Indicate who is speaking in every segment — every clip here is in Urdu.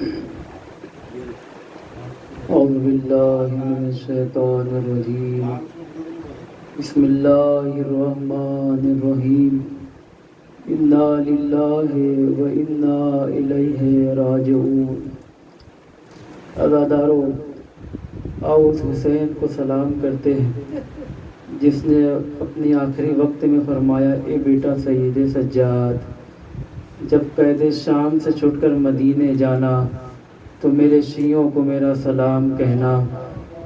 Speaker 1: اعوذ باللہ من الشیطان الرجیم بسم اللہ الرحمن الرحیم انا للہ و انا الیہ راجعون۔ عزادارو، آؤ اس حسین کو سلام کرتے ہیں جس نے اپنی آخری وقت میں فرمایا، اے بیٹا سید سجاد، جب قید شام سے چھٹ کر مدینے جانا تو میرے شیعوں کو میرا سلام کہنا،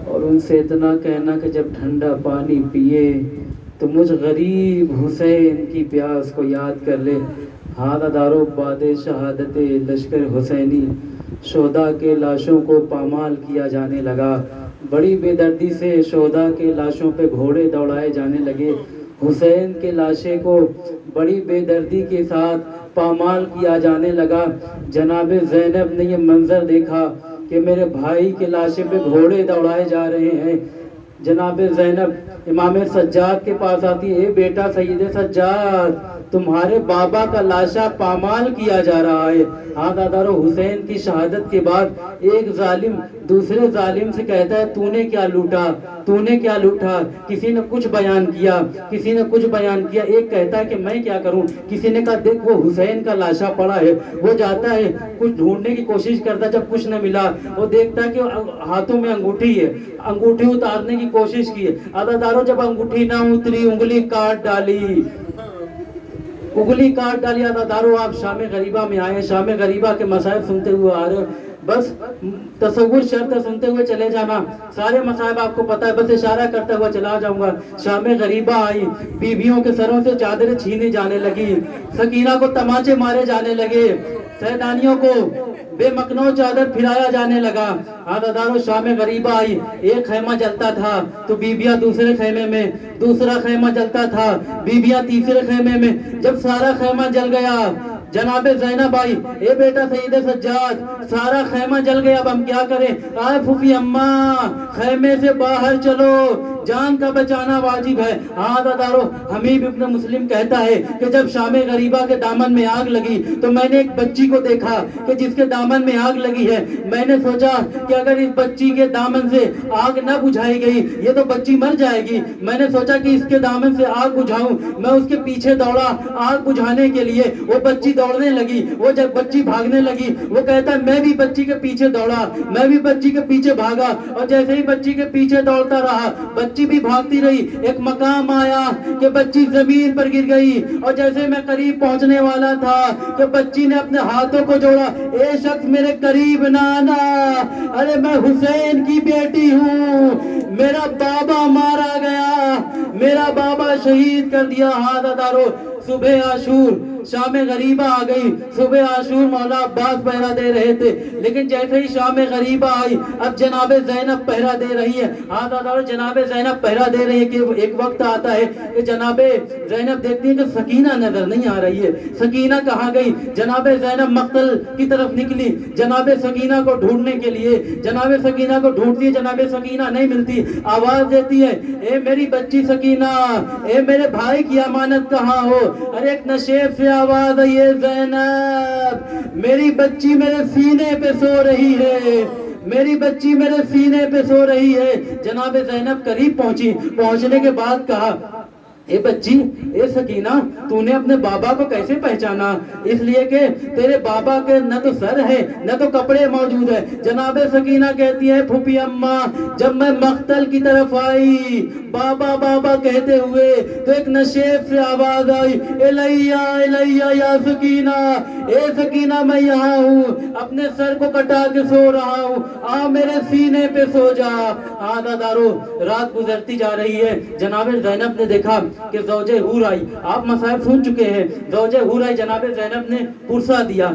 Speaker 1: اور ان سے اتنا کہنا کہ جب ٹھنڈا پانی پیے تو مجھ غریب حسین کی پیاس کو یاد کر لے۔ ہادہ دارو باد شہادت لشکر حسینی، شہداء کے لاشوں کو پامال کیا جانے لگا، بڑی بے دردی سے شہداء کے لاشوں پہ گھوڑے دوڑائے جانے لگے۔ حسین کے لاشے کو بڑی بے دردی کے ساتھ پامال کیا جانے لگا۔ جناب زینب نے یہ منظر دیکھا کہ میرے بھائی کے لاشے پہ گھوڑے دوڑائے جا رہے ہیں۔ جناب زینب امام سجاد کے پاس آتی، اے بیٹا سید سجاد، تمہارے بابا کا لاشا پامال کیا جا رہا ہے۔ دادارو، حسین کی شہادت کے بعد ایک ظالم دوسرے ظالم سے کہتا ہے، تو نے کیا لوٹا، تو نے کیا لوٹا؟ کسی نے کچھ بیان کیا، کسی نے کچھ بیان کیا۔ ایک کہتا ہے کہ میں کیا کروں؟ کسی نے کہا دیکھ وہ حسین کا لاشا پڑا ہے۔ وہ جاتا ہے کچھ ڈھونڈنے کی کوشش کرتا ہے، جب کچھ نہ ملا وہ دیکھتا ہے کہ ہاتھوں میں انگوٹھی ہے، انگوٹھی اتارنے کی کوشش کی ہے۔ عزادارو، جب انگوٹھی نہ اتری، انگلی کاٹ ڈالی، انگلی کاٹ ڈالی۔ عزادارو، آپ شام غریبہ میں آئے، شام غریبہ کے مصائب سنتے ہوئے آ رہے ہو، بس تصور شرط سنتے ہوئے چلے جانا، سارے مصائب آپ کو پتا ہے، بس اشارہ کرتا ہوا چلا جاؤں گا۔ شام غریبہ آئی، بیویوں کے سروں سے چادریں چھینے جانے لگی، سکینہ کو تماچے مارے جانے لگے، سیدانیوں کو بے مکنو چادر پھرایا جانے لگا۔ عزادارو، شام غریبہ آئی، ایک خیمہ جلتا تھا تو بیبیاں دوسرے خیمے میں، دوسرا خیمہ جلتا تھا بیبیاں تیسرے خیمے میں۔ جب سارا خیمہ جل گیا، جناب زینب آئی، اے بیٹا سید سجاد، سارا خیمہ جل گیا، اب ہم کیا کریں؟ آئے پھوپھی اماں، خیمے سے باہر چلو، جان کا بچانا واجب ہے۔ عزادارو، حمیب ابن مسلم کہتا ہے کہ جب شام غریبہ کے دامن میں آگ لگی تو میں نے ایک بچی کو دیکھا کہ جس کے دامن میں آگ لگی ہے۔ میں نے سوچا کہ اگر اس بچی کے دامن سے آگ نہ بجھائی گئی یہ تو بچی مر جائے گی۔ میں نے سوچا کہ اس کے دامن سے آگ بجھاؤں، میں اس کے پیچھے دوڑا آگ بجھانے کے لیے۔ وہ بچی دوڑنے لگی، وہ جب بچی بھاگنے لگی، وہ کہتا ہے میں بھی بچی کے پیچھے دوڑا، میں بھی بچی کے پیچھے بھاگا، اور جیسے ہی بچی کے پیچھے دوڑتا رہا بچی بھی بھاگتی رہی۔ ایک مقام آیا کہ بچی زمین پر گر گئی، اور جیسے میں قریب پہنچنے والا تھا کہ بچی نے اپنے ہاتھوں کو جوڑا، اے شخص میرے قریب نہ آنا، ارے میں حسین کی بیٹی ہوں، میرا بابا مارا گیا، میرا بابا شہید کر دیا۔ عزادارو، صبح عاشور، شام غریبہ آ گئی۔ صبح عاشور مولا عباس پہرا دے رہے تھے، لیکن جیسے ہی شام غریبہ آئی اب جناب زینب پہرا دے رہی ہے۔ عزادارو، جناب زینب پہرا دے رہی ہے کہ ایک وقت آتا ہے کہ جناب زینب دیکھتی ہے کہ سکینہ نظر نہیں آ رہی ہے، سکینہ کہاں گئی؟ جناب زینب مقتل کی طرف نکلی جناب سکینہ کو ڈھونڈنے کے لیے، جناب سکینہ کو ڈھونڈتی ہے، جناب سکینہ نہیں ملتی، آواز دیتی ہے، اے میری بچی سکینہ، اے میرے بھائی کی امانت کہاں ہو؟ ارے ایک نشیب سے آواز آئی، اے زینب، میری بچی میرے سینے پہ سو رہی ہے، میری بچی میرے سینے پہ سو رہی ہے۔ جناب زینب قریب پہنچی، پہنچنے کے بعد کہا، اے بچی، اے سکینہ، تو نے اپنے بابا کو کیسے پہچانا؟ اس لیے کہ تیرے بابا کے نہ تو سر ہے نہ تو کپڑے موجود ہے۔ جناب سکینہ کہتی ہے، پھوپھی اماں، جب میں مقتل کی طرف آئی بابا بابا کہتے ہوئے تو ایک نشیب سے آواز آئی، الیہ الیہ یا سکینہ، اے سکینہ میں یہاں ہوں، اپنے سر کو کٹا کے سو رہا ہوں، آ میرے سینے پہ سو جا۔ عزادارو، رات گزرتی جا رہی ہے، جناب زینب نے دیکھا کہ زوجہ حور آئی، آپ مصائب سن چکے ہیں، زوجہ حور آئی، جناب زینب نے پرسہ دیا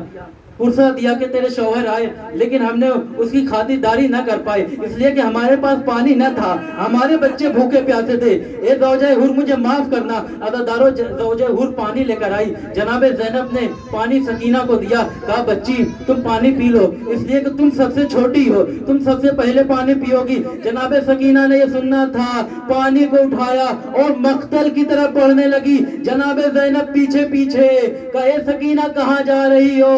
Speaker 1: کہ تیرے شوہر آئے، لیکن ہم نے اس کی خاطرداری نہ کر پائے، اس لیے کہ ہمارے پاس پانی نہ تھا، ہمارے بچے بھوکے پیاسے تھے، اے زوجہ حور مجھے معاف کرنا۔ عزادارو، زوجہ حور پانی لے کر آئی، جناب زینب نے پانی سکینہ کو دیا، کہا بچی تم پانی پی لو، اس لیے کہ تم سب سے چھوٹی ہو، تم سب سے پہلے پانی پیو گی۔ جناب سکینہ نے یہ سننا تھا، پانی کو اٹھایا اور مقتل کی طرف بڑھنے لگی۔ جناب زینب پیچھے پیچھے، کہا اے سکینہ کہاں جا رہی ہو؟